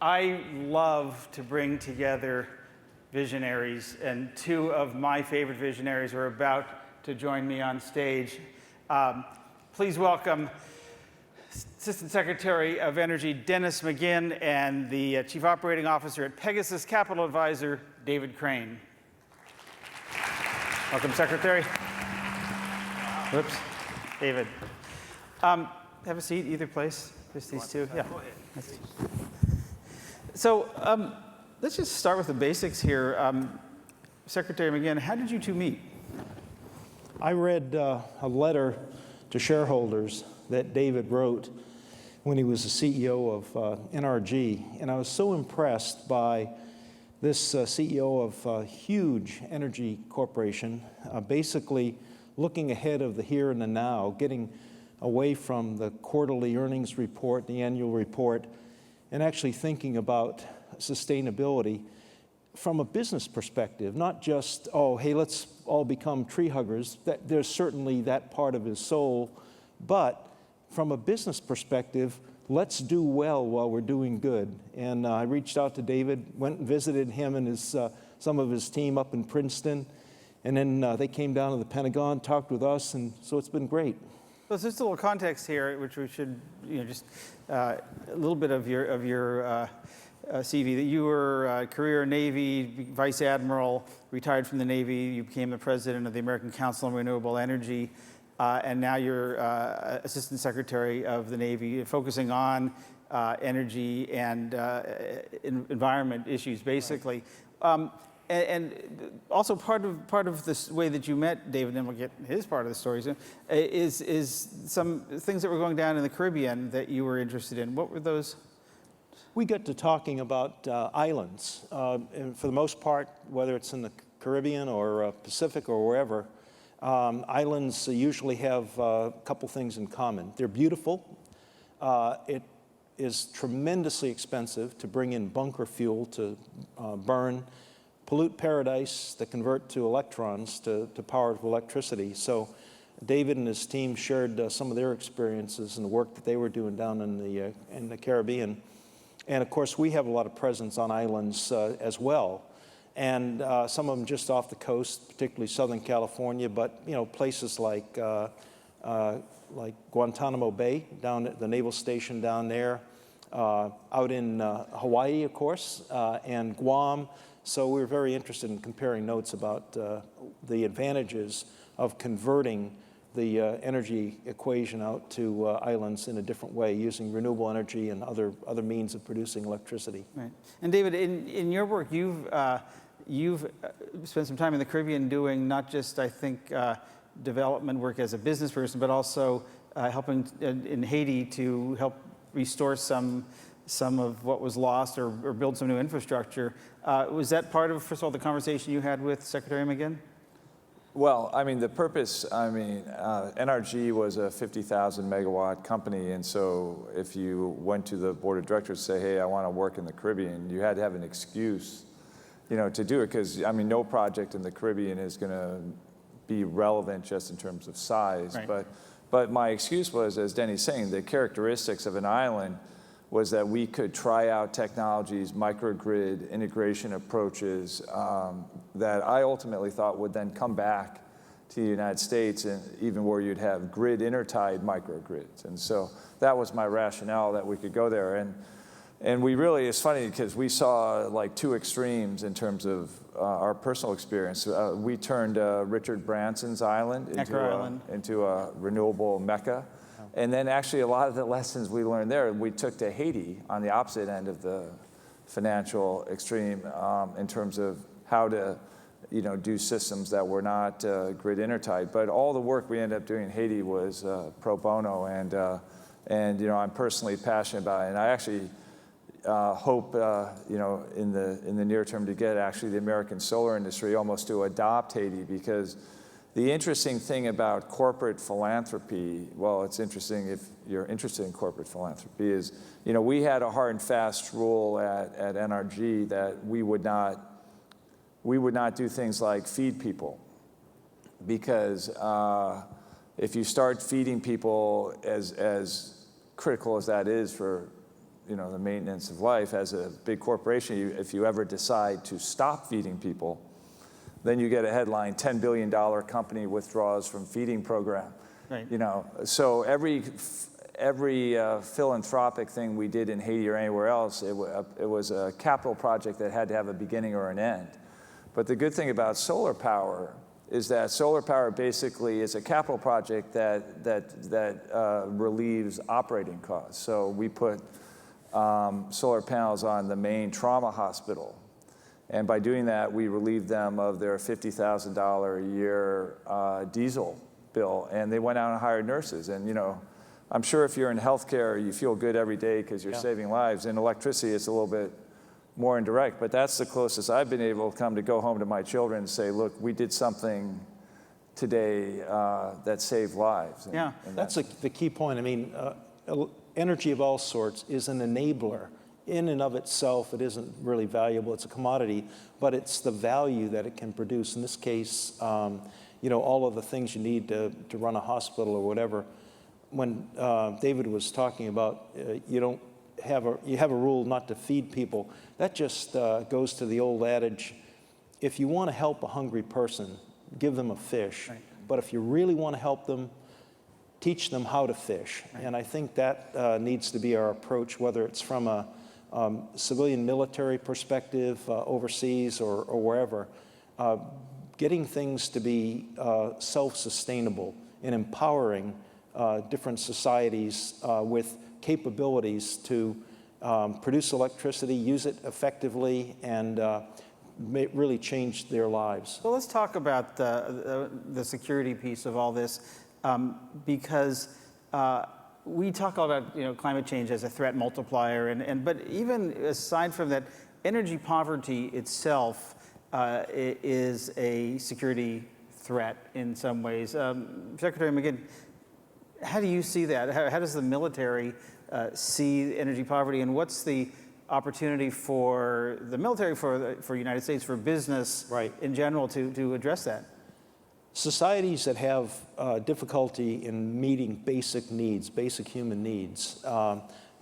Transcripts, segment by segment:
I love to bring together visionaries, and two of my favorite visionaries are about to join me on stage. Please welcome Assistant Secretary of Energy Dennis McGinn and the Chief Operating Officer at Pegasus Capital Advisor, David Crane. Welcome, Secretary. Whoops. David. Have a seat, either place. Just these two. Yeah. Go ahead. So let's just start with the basics here. Secretary McGinn, how did you two meet? I read a letter to shareholders that David wrote when he was the CEO of NRG, and I was so impressed by this CEO of a huge energy corporation, basically looking ahead of the here and the now, getting away from the quarterly earnings report, the annual report, and actually thinking about sustainability from a business perspective, not just, oh, hey, let's all become tree huggers. There's certainly that part of his soul, but from a business perspective, let's do well while we're doing good. And I reached out to David, went and visited him and some of his team up in Princeton, and then they came down to the Pentagon, talked with us, and so it's been great. So just a little context here, which we should, just a little bit of your CV. That you were a career Navy Vice Admiral, retired from the Navy. You became the president of the American Council on Renewable Energy, and now you're Assistant Secretary of the Navy, focusing on energy and environment issues, basically. Right. And also part of this way that you met David, and we'll get his part of the story, is some things that were going down in the Caribbean that you were interested in. What were those? We got to talking about islands, and for the most part, whether it's in the Caribbean or Pacific or wherever, islands usually have a couple things in common. They're beautiful. It is tremendously expensive to bring in bunker fuel to burn, pollute paradise to convert to electrons to power to electricity. So David and his team shared some of their experiences and the work that they were doing down in the Caribbean. And of course, we have a lot of presence on islands as well. And some of them just off the coast, particularly Southern California, but places like Guantanamo Bay, down at the naval station down there, out in Hawaii, of course, and Guam. So we were very interested in comparing notes about the advantages of converting the energy equation out to islands in a different way, using renewable energy and other means of producing electricity. Right. And David, in your work, you've spent some time in the Caribbean doing not just, I think, development work as a business person, but also helping in Haiti to help restore some of what was lost or build some new infrastructure. Was that part of, first of all, the conversation you had with Secretary McGinn? Well, I mean, the purpose, NRG was a 50,000 megawatt company, and so if you went to the board of directors and say, hey, I want to work in the Caribbean, you had to have an excuse, to do it, because, no project in the Caribbean is going to be relevant just in terms of size. Right. But my excuse was, as Denny's saying, the characteristics of an island was that we could try out technologies, microgrid integration approaches that I ultimately thought would then come back to the United States, and even where you'd have grid intertied microgrids. And so that was my rationale that we could go there. And we really, it's funny because we saw like two extremes in terms of our personal experience. We turned Richard Branson's island into a renewable mecca. And then actually a lot of the lessons we learned there, we took to Haiti on the opposite end of the financial extreme in terms of how to do systems that were not grid intertied. But all the work we ended up doing in Haiti was pro bono, and I'm personally passionate about it. And I actually hope in the near term to get actually the American solar industry almost to adopt Haiti, because the interesting thing about corporate philanthropy, well, it's interesting if you're interested in corporate philanthropy, is, we had a hard and fast rule at NRG that we would not do things like feed people, because if you start feeding people, as critical as that is for the maintenance of life. As a big corporation, if you ever decide to stop feeding people, then you get a headline, $10 billion company withdraws from feeding program. Right. So every philanthropic thing we did in Haiti or anywhere else, it was a capital project that had to have a beginning or an end. But the good thing about solar power is that solar power basically is a capital project that relieves operating costs. So we put solar panels on the main trauma hospital. And by doing that, we relieved them of their $50,000 a year diesel bill. And they went out and hired nurses. And, I'm sure if you're in healthcare, you feel good every day because you're saving lives. In electricity, it's a little bit more indirect. But that's the closest I've been able to come to go home to my children and say, look, we did something today that saved lives. And that's the key point. I mean, energy of all sorts is an enabler. In and of itself, it isn't really valuable. It's a commodity, but it's the value that it can produce. In this case, all of the things you need to run a hospital or whatever. When David was talking about you have a rule not to feed people, that just goes to the old adage, if you want to help a hungry person, give them a fish. Right. But if you really want to help them, teach them how to fish. Right. And I think that needs to be our approach, whether it's from a civilian military perspective overseas or wherever, getting things to be self-sustainable and empowering different societies with capabilities to produce electricity, use it effectively, and really change their lives. Well, let's talk about the security piece of all this, because we talk all about climate change as a threat multiplier, but even aside from that, energy poverty itself is a security threat in some ways. Secretary McGinn, how do you see that? How does the military see energy poverty, and what's the opportunity for the military, for the United States, for business in general to address that? Societies that have difficulty in meeting basic needs, basic human needs,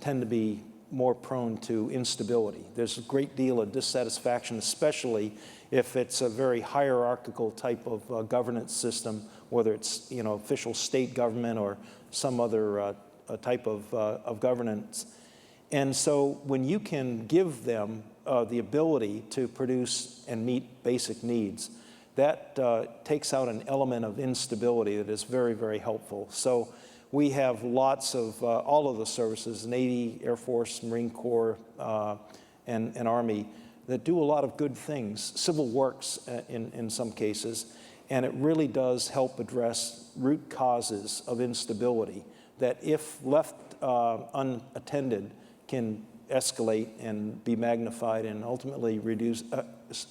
tend to be more prone to instability. There's a great deal of dissatisfaction, especially if it's a very hierarchical type of governance system, whether it's official state government or some other type of governance. And so when you can give them the ability to produce and meet basic needs, that takes out an element of instability that is very, very helpful. So we have lots of all of the services, Navy, Air Force, Marine Corps, and Army, that do a lot of good things, civil works in some cases, and it really does help address root causes of instability that, if left unattended, can escalate and be magnified and ultimately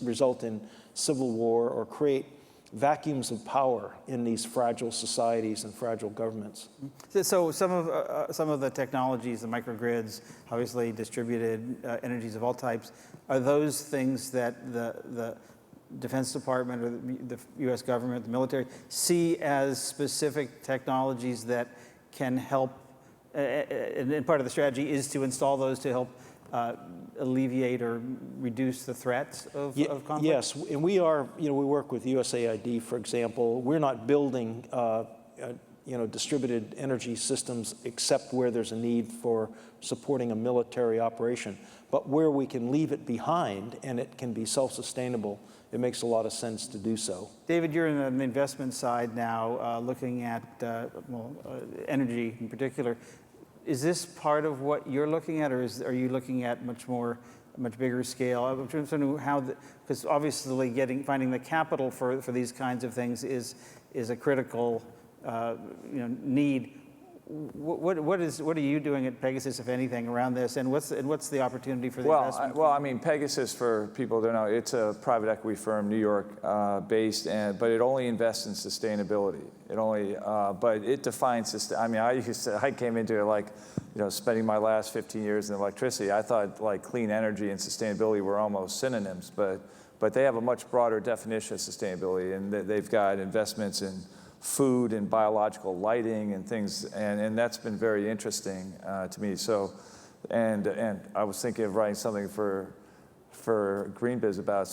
result in civil war or create vacuums of power in these fragile societies and fragile governments. So some of the technologies, the microgrids, obviously distributed energies of all types, are those things that the Defense Department or the U.S. government, the military, see as specific technologies that can help, and part of the strategy is to install those to help alleviate or reduce the threats of conflict? Yes, and we are, we work with USAID, for example. We're not building, distributed energy systems except where there's a need for supporting a military operation. But where we can leave it behind and it can be self-sustainable, it makes a lot of sense to do so. David, you're in the investment side now, looking at energy in particular. Is this part of what you're looking at, or are you looking at much bigger scale? I'm trying to know how, because obviously finding the capital for these kinds of things is a critical need. What are you doing at Pegasus, if anything, around this, and what's the opportunity for the investment? Pegasus, for people who don't know, it's a private equity firm, New York based, but it only invests in sustainability. But it defines I came into it spending my last 15 years in electricity. I thought clean energy and sustainability were almost synonyms, but they have a much broader definition of sustainability, and they've got investments in food and biological lighting and things, and that's been very interesting to me. So And I was thinking of writing something for GreenBiz about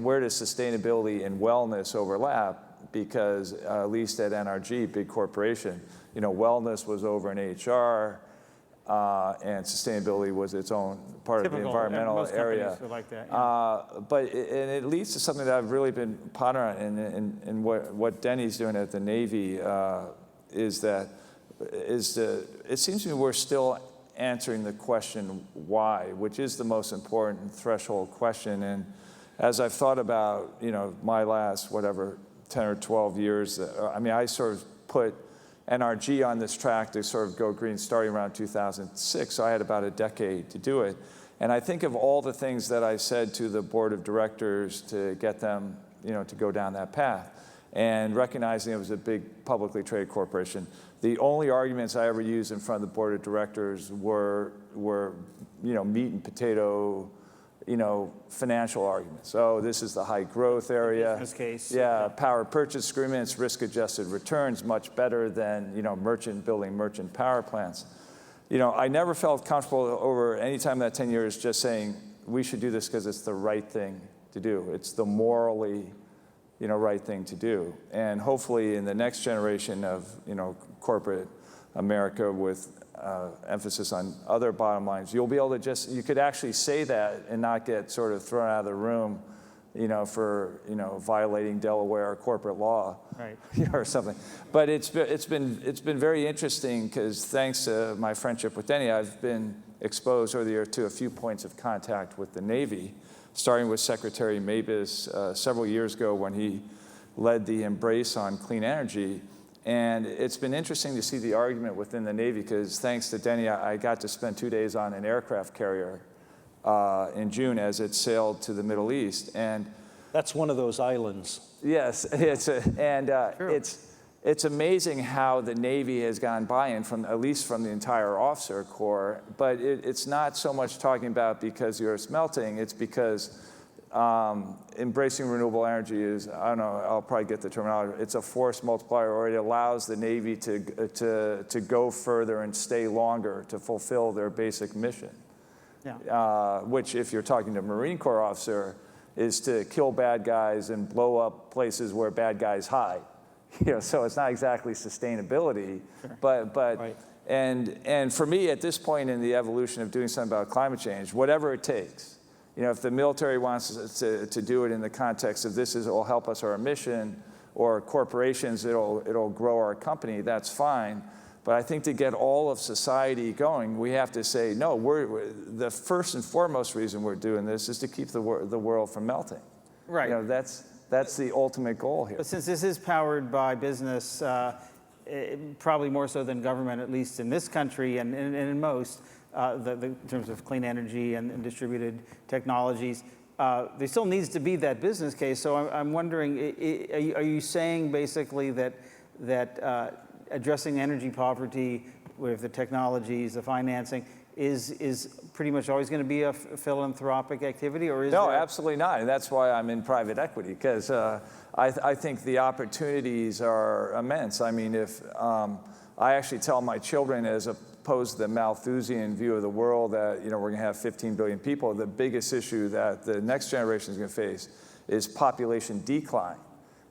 where does sustainability and wellness overlap? Because at least at NRG, big corporation, wellness was over in HR, and sustainability was its own part of the environmental most area. companies are like that, yeah. But it leads to something that I've really been pondering on, and what Denny's doing at the Navy it seems to me we're still answering the question why, which is the most important threshold question. And as I've thought about, my last, 10 or 12 years, I sort of put NRG on this track to sort of go green starting around 2006, so I had about a decade to do it. And I think of all the things that I said to the board of directors to get them, to go down that path. And recognizing it was a big publicly traded corporation, the only arguments I ever used in front of the board of directors were meat and potato, financial arguments. Oh, this is the high growth area. Business case. Yeah, power purchase agreements, risk adjusted returns, much better than, building merchant power plants. I never felt comfortable over any time in that 10 years just saying we should do this because it's the right thing to do. It's the morally right thing to do. And hopefully in the next generation of, corporate America with emphasis on other bottom lines, you'll be able to you could actually say that and not get sort of thrown out of the room, for, violating Delaware corporate law, right. or something. But it's been very interesting because thanks to my friendship with Denny, I've been exposed over the year to a few points of contact with the Navy, starting with Secretary Mabus several years ago when he led the embrace on clean energy. And it's been interesting to see the argument within the Navy because thanks to Denny, I got to spend 2 days on an aircraft carrier in June as it sailed to the Middle East. And That's one of those islands. yes, it's amazing how the Navy has gotten buy-in at least from the entire officer corps, but it's not so much talking about because you're smelting, it's because embracing renewable energy is, I don't know, I'll probably get the terminology, it's a force multiplier, or it allows the Navy to go further and stay longer to fulfill their basic mission. Yeah. Which, if you're talking to a Marine Corps officer, is to kill bad guys and blow up places where bad guys hide. So it's not exactly sustainability, Sure. but Right. and for me at this point in the evolution of doing something about climate change, whatever it takes. If the military wants to do it in the context of this will help us our mission, or corporations it'll grow our company, that's fine. But I think to get all of society going, we have to say no. The first and foremost reason we're doing this is to keep the world from melting. Right. That's the ultimate goal here. But since this is powered by business, probably more so than government, at least in this country and in most, in terms of clean energy and distributed technologies, there still needs to be that business case. So I'm wondering, are you saying basically that addressing energy poverty with the technologies, the financing, is pretty much always going to be a philanthropic activity, or is no, there... absolutely not, and that's why I'm in private equity, because I think the opportunities are immense. I mean, if I actually tell my children, as opposed to the Malthusian view of the world that we're going to have 15 billion people, the biggest issue that the next generation is going to face is population decline.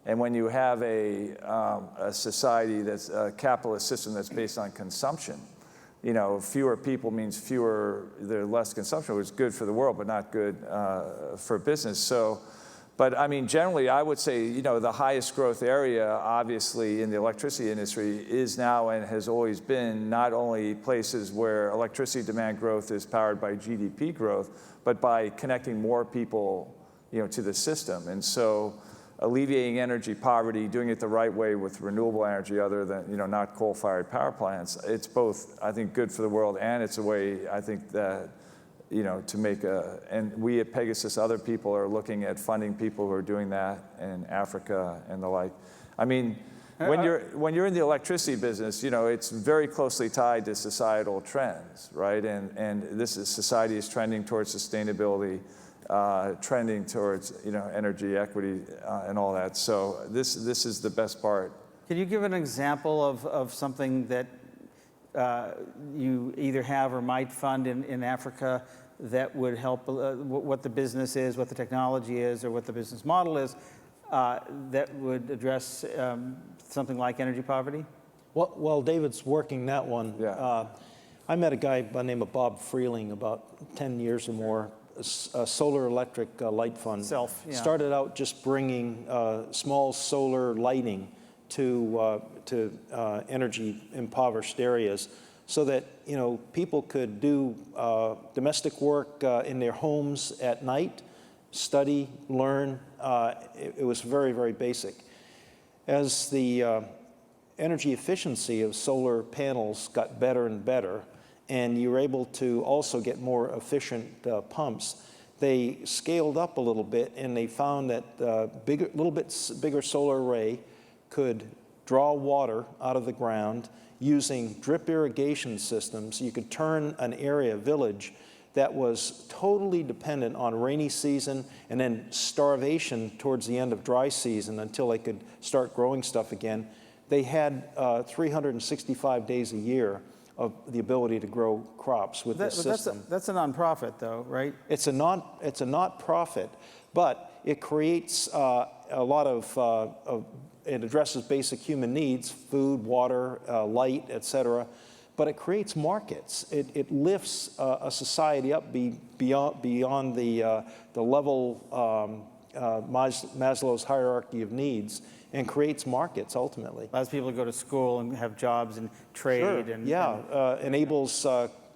And when you have a society that's a capitalist system that's based on consumption, fewer people means less consumption, which is good for the world, but not good for business. So, but I mean, generally, I would say, the highest growth area, obviously, in the electricity industry is now and has always been not only places where electricity demand growth is powered by GDP growth, but by connecting more people, to the system. And so, alleviating energy poverty, doing it the right way with renewable energy other than, not coal-fired power plants, it's both, I think, good for the world, and it's a way, I think, that, to make and we at Pegasus, other people are looking at funding people who are doing that in Africa and the like. I mean, when you're in the electricity business, it's very closely tied to societal trends, right? And society is trending towards sustainability, trending towards energy equity and all that. So this is the best part. Can you give an example of something that you either have or might fund in Africa that would help what the business is, what the technology is, or what the business model is, that would address something like energy poverty? Well, David's working that one. Yeah. I met a guy by the name of Bob Freeling about 10 years or more, a solar electric light fund. Yeah. Started out just bringing small solar lighting to energy impoverished areas, so that people could do domestic work in their homes at night, study, learn. It was very, very basic. As the energy efficiency of solar panels got better and better, and you were able to also get more efficient pumps, they scaled up a little bit, and they found that little bit bigger solar array could draw water out of the ground using drip irrigation systems. You could turn an area, village, that was totally dependent on rainy season and then starvation towards the end of dry season until they could start growing stuff again. They had 365 days a year of the ability to grow crops with this system. That's a nonprofit, though, right? It's a not-profit, but it creates a lot of it addresses basic human needs: food, water, light, etc. But it creates markets. It lifts a society up beyond the level Maslow's hierarchy of needs, and creates markets ultimately. Allows people to go to school and have jobs and trade. Sure. Enables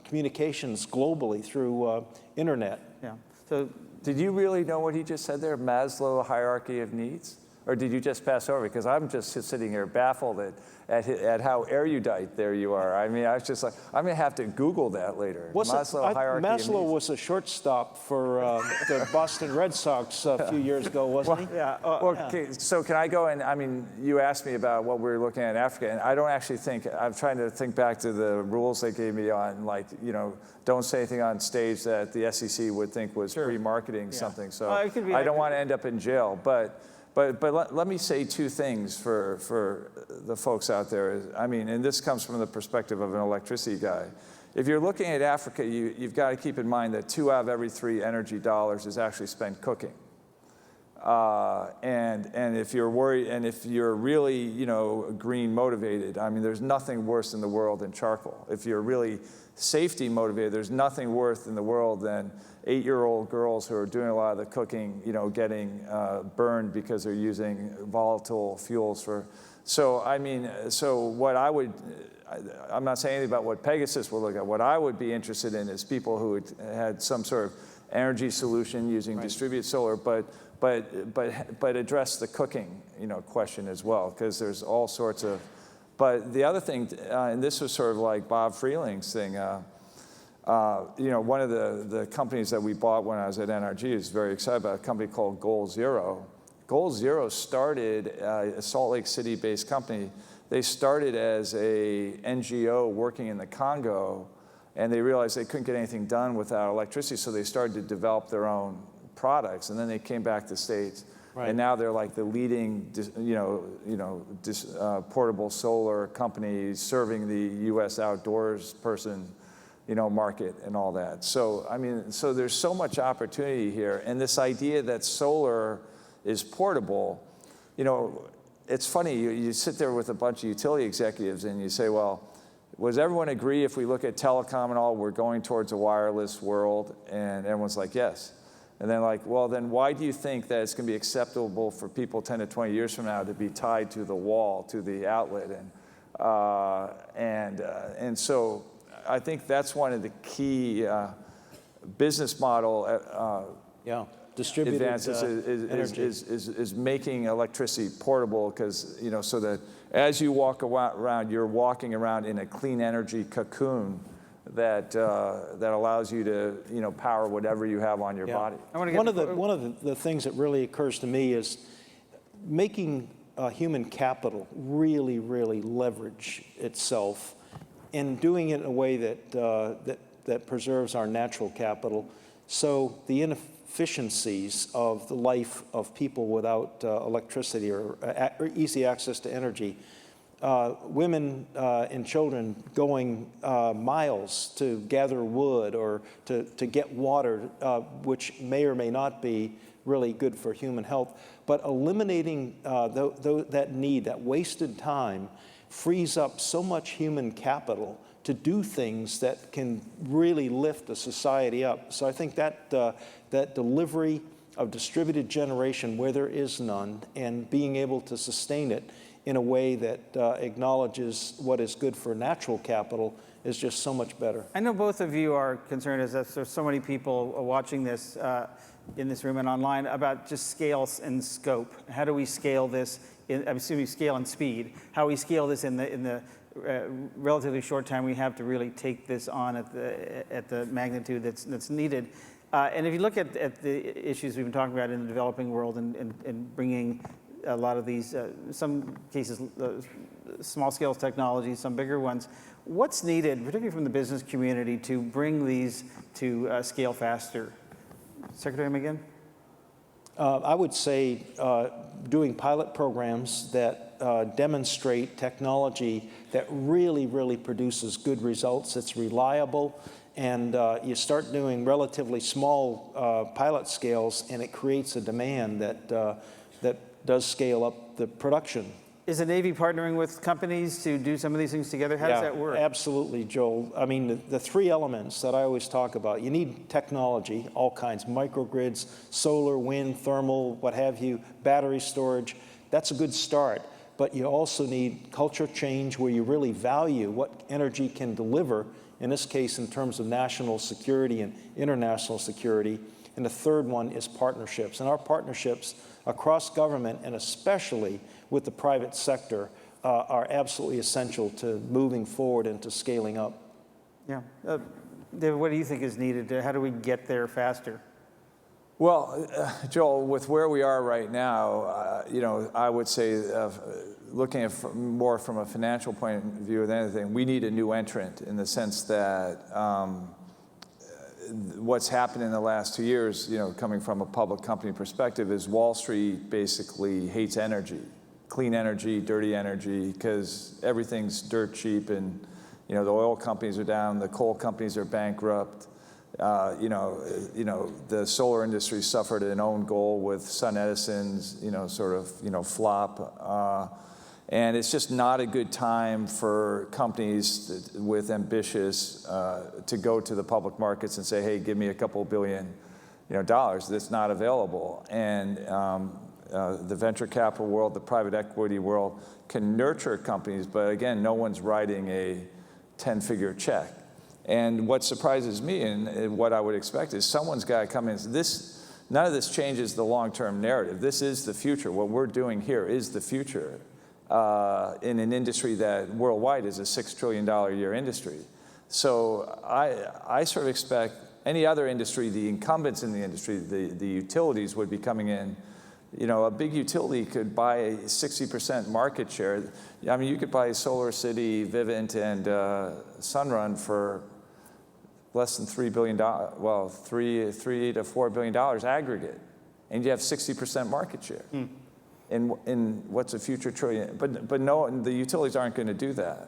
communications globally through internet. Yeah. So, did you really know what he just said there, Maslow hierarchy of needs? Or did you just pass over? Because I'm just sitting here baffled at how erudite there you are. I mean, I was just like, I'm going to have to Google that later. Maslow hierarchy of needs. Maslow was a shortstop for the Boston Red Sox a few years ago, wasn't he? Yeah. Okay, so can I go and, I mean, you asked me about what we were looking at in Africa, and I don't actually think, I'm trying to think back to the rules they gave me on, like, don't say anything on stage that the SEC would think was pre-marketing something. So I don't want to end up in jail. But let me say two things for the folks out there. I mean, and this comes from the perspective of an electricity guy. If you're looking at Africa, you've got to keep in mind that 2 out of every 3 energy dollars is actually spent cooking. And if you're worried, and if you're really, green motivated, I mean, there's nothing worse in the world than charcoal. If you're really safety motivated, there's nothing worse in the world than 8-year-old girls who are doing a lot of the cooking, getting burned because they're using volatile fuels for. So I mean, so what I'm not saying anything about what Pegasus will look at. What I would be interested in is people who had some sort of energy solution using distributed solar, but address the cooking, question as well, because there's all sorts of. But the other thing, and this was sort of like Bob Freeling's thing. One of the companies that we bought when I was at NRG is very excited about a company called Goal Zero. Goal Zero started a Salt Lake City-based company. They started as a NGO working in the Congo, and they realized they couldn't get anything done without electricity, so they started to develop their own products, and then they came back to the States. Right. And now they're like the leading, portable solar company serving the U.S. outdoors person, market and all that. So I mean, so there's so much opportunity here, and this idea that solar is portable, it's funny. You sit there with a bunch of utility executives and you say, well, does everyone agree if we look at telecom and all, we're going towards a wireless world? And everyone's like, yes. And then like, well, then why do you think that it's going to be acceptable for people 10 to 20 years from now to be tied to the wall, to the outlet? And so I think that's one of the key business model distributed advances is making electricity portable, because, so that as you walk around, you're walking around in a clean energy cocoon that allows you to power whatever you have on your body. One of the things that really occurs to me is making human capital really leverage itself, and doing it in a way that preserves our natural capital. So the inefficiencies of the life of people without electricity or easy access to energy women and children going miles to gather wood or to get water, which may or may not be really good for human health. But eliminating that need, that wasted time, frees up so much human capital to do things that can really lift a society up. So I think that that delivery of distributed generation where there is none, and being able to sustain it in a way that acknowledges what is good for natural capital is just so much better. I know both of you are concerned, as there's so many people watching this in this room and online, about just scale and scope. How do we scale this? I'm assuming scale and speed. How we scale this in the relatively short time we have to really take this on at the magnitude that's needed. And if you look at the issues we've been talking about in the developing world and bringing a lot of these, some cases, small scale technologies, some bigger ones, what's needed, particularly from the business community, to bring these to scale faster? Secretary McGinn? I would say doing pilot programs that demonstrate technology that really produces good results, it's reliable, and you start doing relatively small pilot scales, and it creates a demand that does scale up the production. Is the Navy partnering with companies to do some of these things together? How does that work? Absolutely, Joel. I mean, the three elements that I always talk about, you need technology, all kinds, microgrids, solar, wind, thermal, what have you, battery storage. That's a good start. But you also need culture change where you really value what energy can deliver, in this case in terms of national security and international security. And the third one is partnerships. And our partnerships across government, and especially with the private sector, are absolutely essential to moving forward and to scaling up. Yeah. David, what do you think is needed? How do we get there faster? Well, Joel, with where we are right now, I would say, looking at more from a financial point of view than anything, we need a new entrant in the sense that what's happened in the last 2 years, coming from a public company perspective, is Wall Street basically hates energy, clean energy, dirty energy, because everything's dirt cheap, and the oil companies are down, the coal companies are bankrupt. The solar industry suffered an own goal with Sun Edison's, flop. And it's just not a good time for companies with ambitious to go to the public markets and say, hey, give me a couple billion dollars. That's not available. And the venture capital world, the private equity world can nurture companies, but again, no one's writing a 10-figure check. And what surprises me and what I would expect is someone's got to come in. None of this changes the long-term narrative. This is the future. What we're doing here is the future. In an industry that worldwide is a $6 trillion a year industry. So I sort of expect any other industry, the incumbents in the industry, the utilities would be coming in. A big utility could buy a 60% market share. I mean, you could buy Solar City, Vivint, and Sunrun for less than $3 billion, well, $3 to $4 billion aggregate, and you have 60% market share. In what's a future trillion, but no, the utilities aren't going to do that.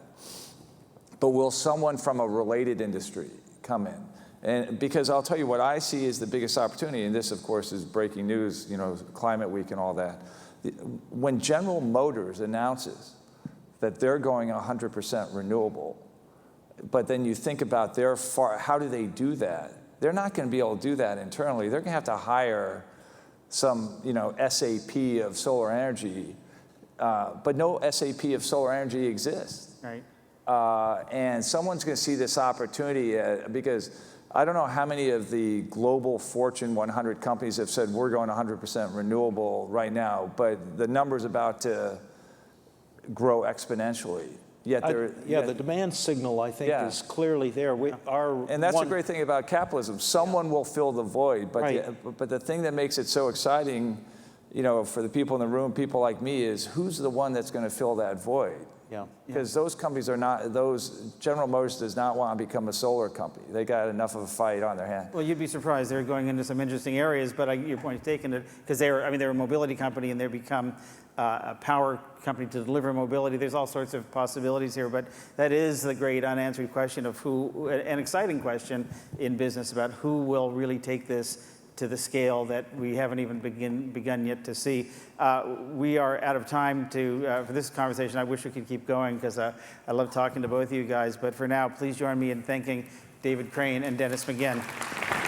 But will someone from a related industry come in? And because I'll tell you what I see is the biggest opportunity, and this of course is breaking news, Climate Week and all that. When General Motors announces that they're going 100% renewable, but then you think about how do they do that? They're not going to be able to do that internally. They're going to have to hire some, SAP of solar energy, but no SAP of solar energy exists. Right. And someone's going to see this opportunity because I don't know how many of the global Fortune 100 companies have said we're going 100% renewable right now, but the number's about to grow exponentially. Yet the demand signal, I think, is clearly there. And that's the great thing about capitalism. Someone will fill the void, but the thing that makes it so exciting, for the people in the room, people like me, is who's the one that's going to fill that void? Yeah. Because those companies are not, General Motors does not want to become a solar company. They got enough of a fight on their hands. Well, you'd be surprised. They're going into some interesting areas, but your point is taken, because they're a mobility company and they've become a power company to deliver mobility. There's all sorts of possibilities here, but that is the great unanswered question of who, an exciting question in business about who will really take this to the scale that we haven't even begun yet to see. We are out of time for this conversation. I wish we could keep going because I love talking to both of you guys, but for now, please join me in thanking David Crane and Dennis McGinn.